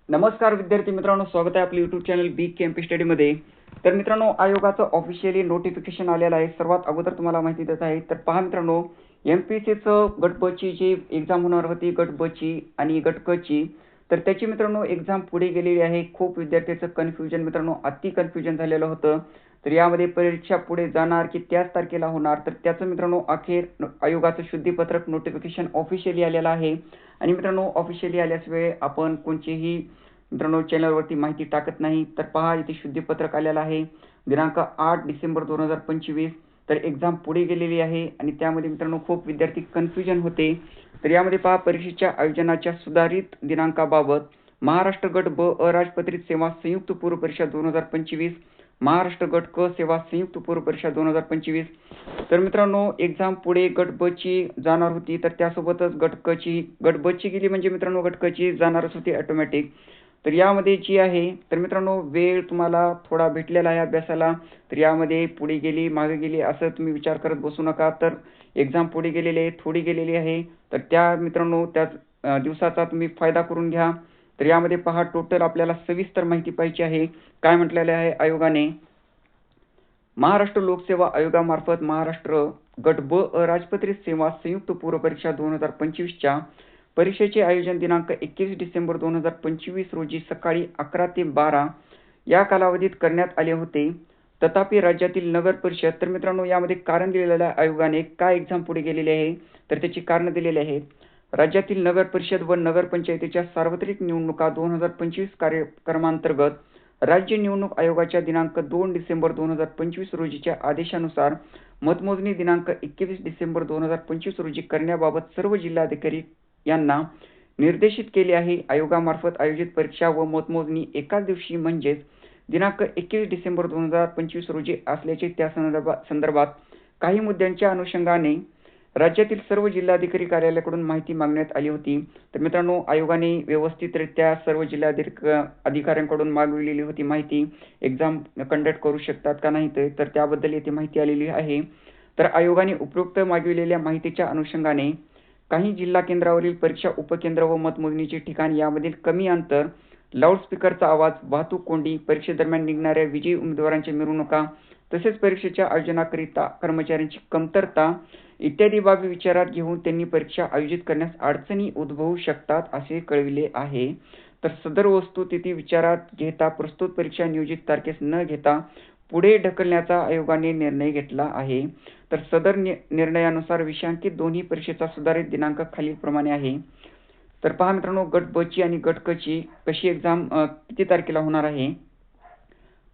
नमस्कार विद्यार्थी मित्रांनो, स्वागत आहे आपल्या यूट्यूब चॅनल बी केएमपी स्टडी मध्ये। तर मित्रांनो, आयोगाचं ऑफिशियली नोटिफिकेशन आलेलं आहे। सर्वात अगोदर तुम्हाला माहिती देत आहे। तर पहा मित्रांनो, एमपीएससीचं गट ब ची जी एक्झाम होणार होती, गट ब ची आणि गट क ची, तर त्याची मित्रांनो एक्झाम पुढे गेलेली आहे। खूप विद्यार्थ्यांचं कन्फ्युजन मित्रांनो, अति कन्फ्युजन झालेलं होतं। तर यामध्ये परीक्षा पुढे जाणार की त्याच तारखेला होणार, तर त्याचं मित्रांनो अखेर आयोगाचं शुद्धीपत्रक नोटिफिकेशन ऑफिशियली आलेलं आहे। आणि मित्रांनो, ऑफिशियली आल्याशिवाय आपण कोणतीही मित्रांनो चॅनलवरती माहिती टाकत नाही। तर पहा, इथे शुद्धीपत्रक आलेलं आहे दिनांक 8 डिसेंबर 2025। तर एक्झाम पुढे गेलेली आहे आणि त्यामध्ये मित्रांनो खूप विद्यार्थी कन्फ्युजन होते। तर यामध्ये पहा, परीक्षेच्या आयोजनाच्या सुधारित दिनांकाबाबत महाराष्ट्र गट ब अराजपत्रित सेवा संयुक्त पूर्व परीक्षा 2025, महाराष्ट्र गट क सेवा संयुक्त पूर्व परीक्षा 2025। तर मित्रांनो, एक्झाम पुढे गट ब ची जाणार होती, तर त्यासोबतच गट ब ची गेली म्हणजे मित्रांनो गट क ची जाणारच होती ऑटोमॅटिक। तर यामध्ये जी आहे, तर मित्रांनो वेळ तुम्हाला थोडा भेटलेला आहे अभ्यासाला। तर यामध्ये पुढे गेली मागे गेली असं तुम्ही विचार करत बसू नका। तर एक्झाम पुढे गेलेली आहे, थोडी गेलेली आहे, तर त्या मित्रांनो त्या दिवसाचा तुम्ही फायदा करून घ्या। तर यामध्ये पहा, टोटल आपल्याला सविस्तर माहिती पाहिजे आहे। काय म्हटलेलं आहे आयोगाने? महाराष्ट्र लोकसेवा आयोगामार्फत महाराष्ट्र गट ब अराजपत्रित सेवा संयुक्त पूर्व परीक्षा 2025च्या परीक्षेचे आयोजन दिनांक 21 डिसेंबर 2025 रोजी सकाळी 11 ते 12 या कालावधीत करण्यात आले होते। तथापि राज्यातील नगर परिषद, तर मित्रांनो यामध्ये कारण दिलेलं आहे आयोगाने, काय एक्झाम पुढे गेलेली आहे तर त्याची कारण दिलेली आहेत। राज्यातील नगर परिषद व नगरपंचायतीच्या सार्वत्रिक निवडणुका 2025 कार्यक्रमांतर्गत राज्य निवडणूक आयोगाच्या दिनांक 2 डिसेंबर 2025 रोजीच्या आदेशानुसार मतमोजणी दिनांक 21 डिसेंबर 2025 रोजी करण्याबाबत सर्व जिल्हाधिकारी यांना निर्देशित केले आहे। आयोगामार्फत आयोजित परीक्षा व मतमोजणी एकाच दिवशी म्हणजेच दिनांक 21 डिसेंबर 2025 रोजी असल्याचे त्या संदर्भात काही मुद्द्यांच्या अनुषंगाने राज्यातील सर्व जिल्हाधिकारी कार्यालयाकडून माहिती मागण्यात आली होती। तर मित्रांनो, आयोगाने व्यवस्थितरित्या सर्व अधिकाऱ्यांकडून मागविलेली होती माहिती, एक्झाम कंडक्ट करू शकतात का नाही तर त्याबद्दल येथे माहिती आलेली आहे। तर आयोगाने उपयुक्त मागविलेल्या माहितीच्या अनुषंगाने काही जिल्हा केंद्रावरील परीक्षा उपकेंद्र व मतमोजणीचे ठिकाण यामधील कमी अंतर, लाऊडस्पीकरचा आवाज, वाहतूक कोंडी, परीक्षेदरम्यान निघणाऱ्या विजयी उमेदवारांच्या मिरवणुका, तसेच परीक्षेच्या आयोजनाकरिता कर्मचाऱ्यांची कमतरता इत्यादी बाबी विचारात घेऊन त्यांनी परीक्षा आयोजित करण्यास अडचणी उद्भवू शकतात असे कळविले आहे। तर सदर वस्तुस्थिती विचारात घेता प्रस्तुत परीक्षा नियोजित तारखेस न घेता पुढे ढकलण्याचा आयोगाने निर्णय घेतला आहे। तर सदर निर्णयानुसार विषयांकित दोन्ही परीक्षेचा सुधारित दिनांक खालीलप्रमाणे आहे। तर पहा मित्रांनो, गट ब ची आणि गट क ची कशी एक्झाम किती तारखेला होणार आहे।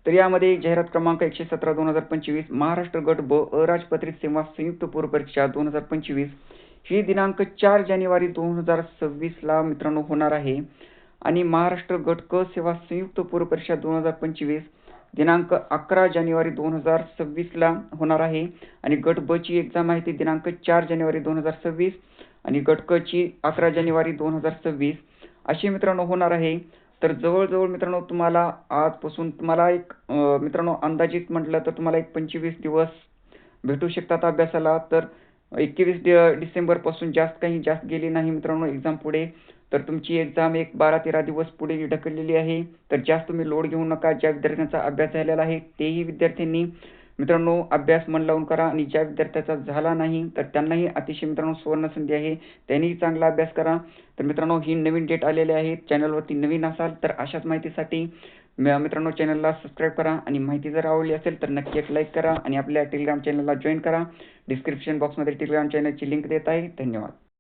तर यामध्ये जाहिरात क्रमांक 117/2025 महाराष्ट्र गट ब अराजपत्रित सेवा संयुक्त पूर्व परीक्षा 2025 ही दिनांक 4 जानेवारी 2026 ला मित्रांनो होणार आहे। आणि महाराष्ट्र गट क सेवा संयुक्त पूर्व परीक्षा 2025 दिनांक 11 जानेवारी 2026 ला होणार आहे। आणि गट ब ची एक्झाम आहे ती दिनांक 4 जानेवारी 2026 आणि गट क ची 11 जानेवारी 2026 अशी मित्रांनो होणार आहे। तर जवळजवळ मित्रांनो तुम्हाला आजपासून तुम्हाला एक मित्रांनो अंदाजित म्हटलं तर तुम्हाला एक 25 दिवस भेटू शकतात अभ्यासाला। तर 21 डिसेंबर पासून जास्त गेली नाही मित्रांनो एक्झाम पुढे। तर तुमची एक्झाम एक 12-13 दिवस पुढे ढकललेली आहे। तर जास्त तुम्ही लोड घेऊ नका। ज्या विद्यार्थ्यांचा अभ्यास झालेला आहे तेही विद्यार्थ्यांनी मित्रांनो अभ्यास मन लावून करा, आणि ज्या विद्यार्थ्याचा झाला नाही तर त्यांनाही अतिशय मित्रांनो सुवर्ण संधी आहे, त्यांनीही चांगला अभ्यास करा। तर मित्रांनो, ही नवीन डेट आलेली आहे। चॅनलवरती नवीन असाल तर अशाच माहितीसाठी मित्रांनो चॅनलला सबस्क्राईब करा, आणि माहिती जर आवडली असेल तर नक्की एक लाईक करा आणि आपल्या टेलिग्राम चॅनलला जॉईन करा। डिस्क्रिप्शन बॉक्समध्ये टेलिग्राम चॅनलची लिंक देत आहे। धन्यवाद।